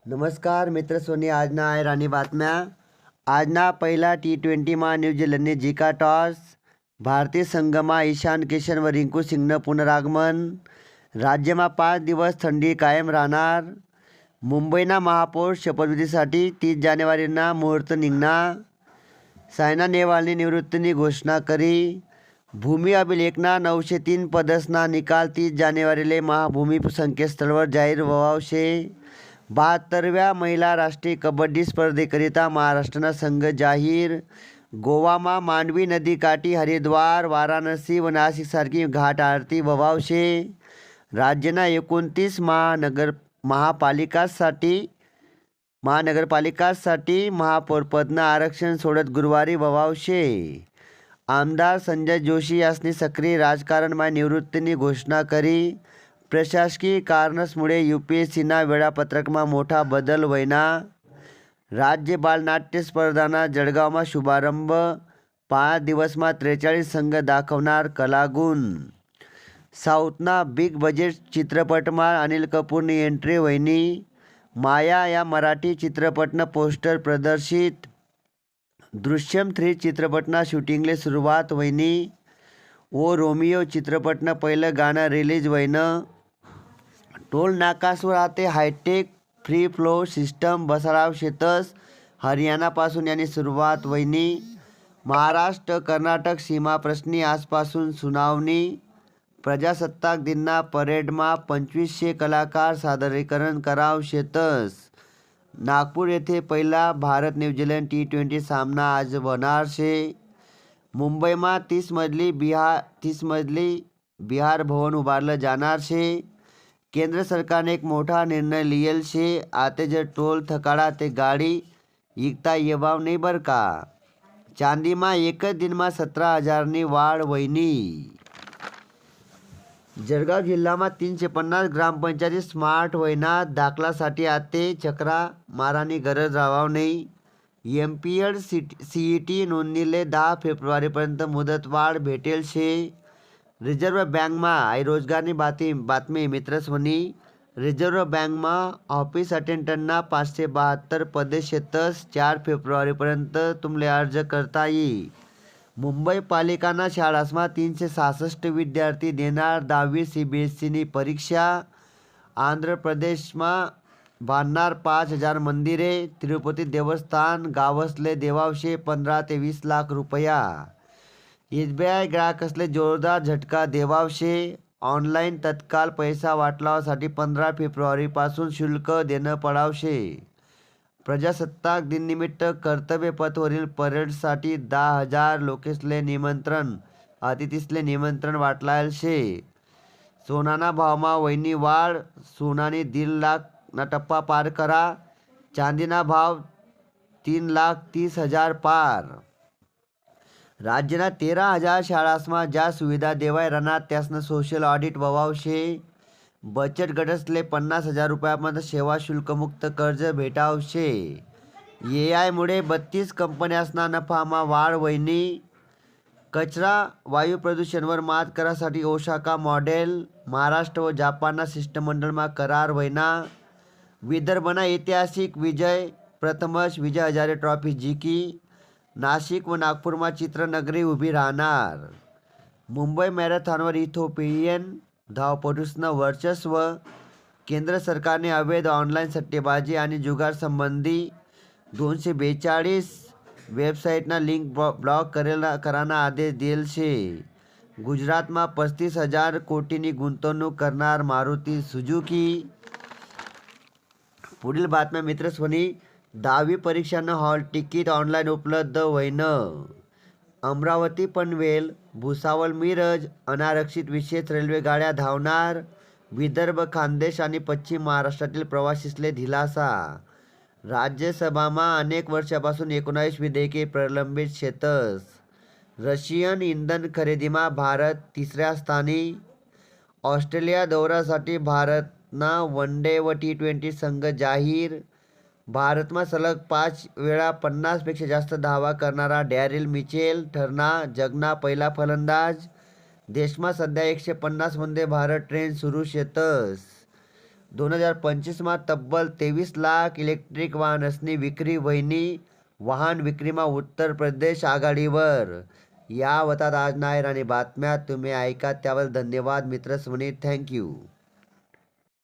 नमस्कार मित्र सोनी, आज ना आहे राणी बातम्या। आज ना पहिला T20 न्यूझीलंडने जिंका टॉस। भारतीय संघमा ईशान किशन व रिंकू सिंगनं पुनरागमन। राज्यમાં 5 दिवस थंडी कायम राहणार। मुंबईना महापौर शपथविधीसाठी 30 जानेवारीना मुहूर्त निघणार। सायना नेहवालनी निवृत्तीની घोषणा करी। भूमी अभिलेखना 903 पदसना निकाल 30 जानेवारीले महाभूमी संकेतस्थळावर जाहीर व्हावशे। 72व्या महिला राष्ट्रीय कबड्डी स्पर्धेकरिता महाराष्ट्रना संघ जाहीर। गोवामा मांडवी नदीकाठी हरिद्वार, वाराणसी व नाशिकसारखी घाट आरती व्हावशे। राज्यना 29 महानगरपालिकांसाठी महापौरपदनं आरक्षण सोडत गुरुवारी व्हावशे। आमदार संजय जोशी यांनी सक्रिय राजकारणमा निवृत्तीની घोषणा करी। प्रशासकीय कारणामुळे UPSCना वेळापत्रकમાં मोठा बदल व्हायना। राज्य बालनाट्य स्पर्धाना जळगावમાં शुभारंभ। 5 दिवसમાં 43 संघ दाखवणार कलागुण। साऊथना बिग बजेट चित्रपटમાં अनिल कपूरनी एंट्री व्हायनी। माया या मराठी चित्रपटनं पोस्टर प्रदर्शित। दृश्यम 3 चित्रपटना शूटिंगले सुरुवात व्हायनी। ओ रोमियो चित्रपटनं पहिलं गाणं रिलीज व्हायनं। टोल नाकासवर आते हायटेक फ्री फ्लो सिस्टम बसराव शेतस। हरियाणापासून यांनी सुरुवात व्हायनी। महाराष्ट्र कर्नाटक सीमा प्रश्नी आजपासून सुनावणी। प्रजासत्ताक दिनना परेडमा 2500 कलाकार सादरीकरण कराव शेतस। नागपूर येथे पहिला भारत न्यूझीलंड T20 सामना आज होणार शे। मुंबईमा 30 मजली बिहार भवन उभारलं जाणार शे। केंद्र सरकारने एक मोठा निर्णय लिहिल शे। आते जर टोल थकाडा ते गाडी इकता येवाव नाही बर का। चांदीमा एकच दिनमा 17,000नी वाढ व्हायनी। जळगाव जिल्हामा 350 ग्रामपंचायती स्मार्ट व्हायना। दाखलासाठी आते चक्रा मारानी गरज राहाव नाही। MPED CET नोंदणीले 10 फेब्रुवारीपर्यंत मुदतवाढ भेटेल शे। रिझर्व्ह बँकमा रोजगारनी बातमी मित्रस्वनी। रिझर्व्ह बँकमा ऑफिस अटेंडंटना 572 पदे शेतस। 4 फेब्रुवारीपर्यंत तुमले अर्ज करता येई। मुंबई पालिकाना शाळासमा 366 विद्यार्थी देणार 10वी CBSEनी परीक्षा। आंध्र प्रदेशमा बांधणार 5000 मंदिरे। तिरुपती देवस्थान गावसले देवावशे 15 ते 20 लाख रुपया। SBI ग्राहकसले जोरदार झटका देवावशे। ऑनलाईन तत्काल पैसा वाटलावासाठी 15 फेब्रुवारीपासून शुल्क देणं पडावशे। प्रजासत्ताक दिननिमित्त कर्तव्यपथवरील परेडसाठी 10,000 लोकेसले निमंत्रण, अतिथीसले निमंत्रण वाटलायल शे। सोनाना भावमा व्हयनी वाढ। सोनानी 1.5 लाख ना टप्पा पार करा। चांदीना भाव 3,30,000 पार। राज्यना 13,000 शाळासमा ज्या सुविधा देवाय राहणार त्यासनं सोशल ऑडिट व्हावशे। बचत गटसले 50,000 रुपयापर्यंत सेवा शुल्कमुक्त कर्ज भेटावशे। AI मुळे 32 कंपन्यासना नफामा वाढ व्हायनी। कचरा वायू प्रदूषणवर मात करासाठी ओसाका मॉडेल। महाराष्ट्र व जापानना शिष्टमंडळमा करार व्हायना। विदर्भना ऐतिहासिक विजय, प्रथमच विजय हजारे ट्रॉफी जिंकी। नाशिक व नागपूरमा चित्रनगरी उभी राहणार। मुंबई मॅरेथॉनवर इथिओपियन धावपटूसनं वर्चस्व। केंद्र सरकारने अवैध ऑनलाईन सट्टेबाजी आणि जुगार संबंधी 242 वेबसाईटना लिंक ब्लॉक कराना आदेश दिल शे। गुजरातमा 35,000 कोटींनी गुंतवणूक करणार मारुती सुझुकी। पुढील बातम्या मित्रस्वनी। 10वी परीक्षांना हॉल तिकीट ऑनलाईन उपलब्ध व्हायनं। अमरावती पनवेल, भुसावळ मिरज अनारक्षित विशेष रेल्वे गाड्या धावणार। विदर्भ, खानदेश आणि पश्चिम महाराष्ट्रातील प्रवासीसले दिलासा। राज्यसभामा अनेक वर्षापासून 19 विधेयके प्रलंबित शेतस। रशियन इंधन खरेदीमा भारत 3ऱ्या स्थानी। ऑस्ट्रेलिया दौऱ्यासाठी भारतना वनडे व T20 संघ जाहीर। भारतमा सलग 5 वेळा 50 पेक्षा जास्त धावा करणारा डॅरिल मिचेल ठरणार जगना पहिला फलंदाज। देशमा सध्या 150 वंदे भारत ट्रेन सुरू शेतस। 2025માં તબ્બલ 23 લાખ ઇલેક્ટ્રિક वाहनसनी विक्री व्हयनी. वाहन विक्रीमा उत्तर प्रदेश आघाडीवर. या होतात आज नायराणी बातम्या. तुम्ही ऐका त्याबद्दल धन्यवाद मित्रस्वनी. थँक्यू.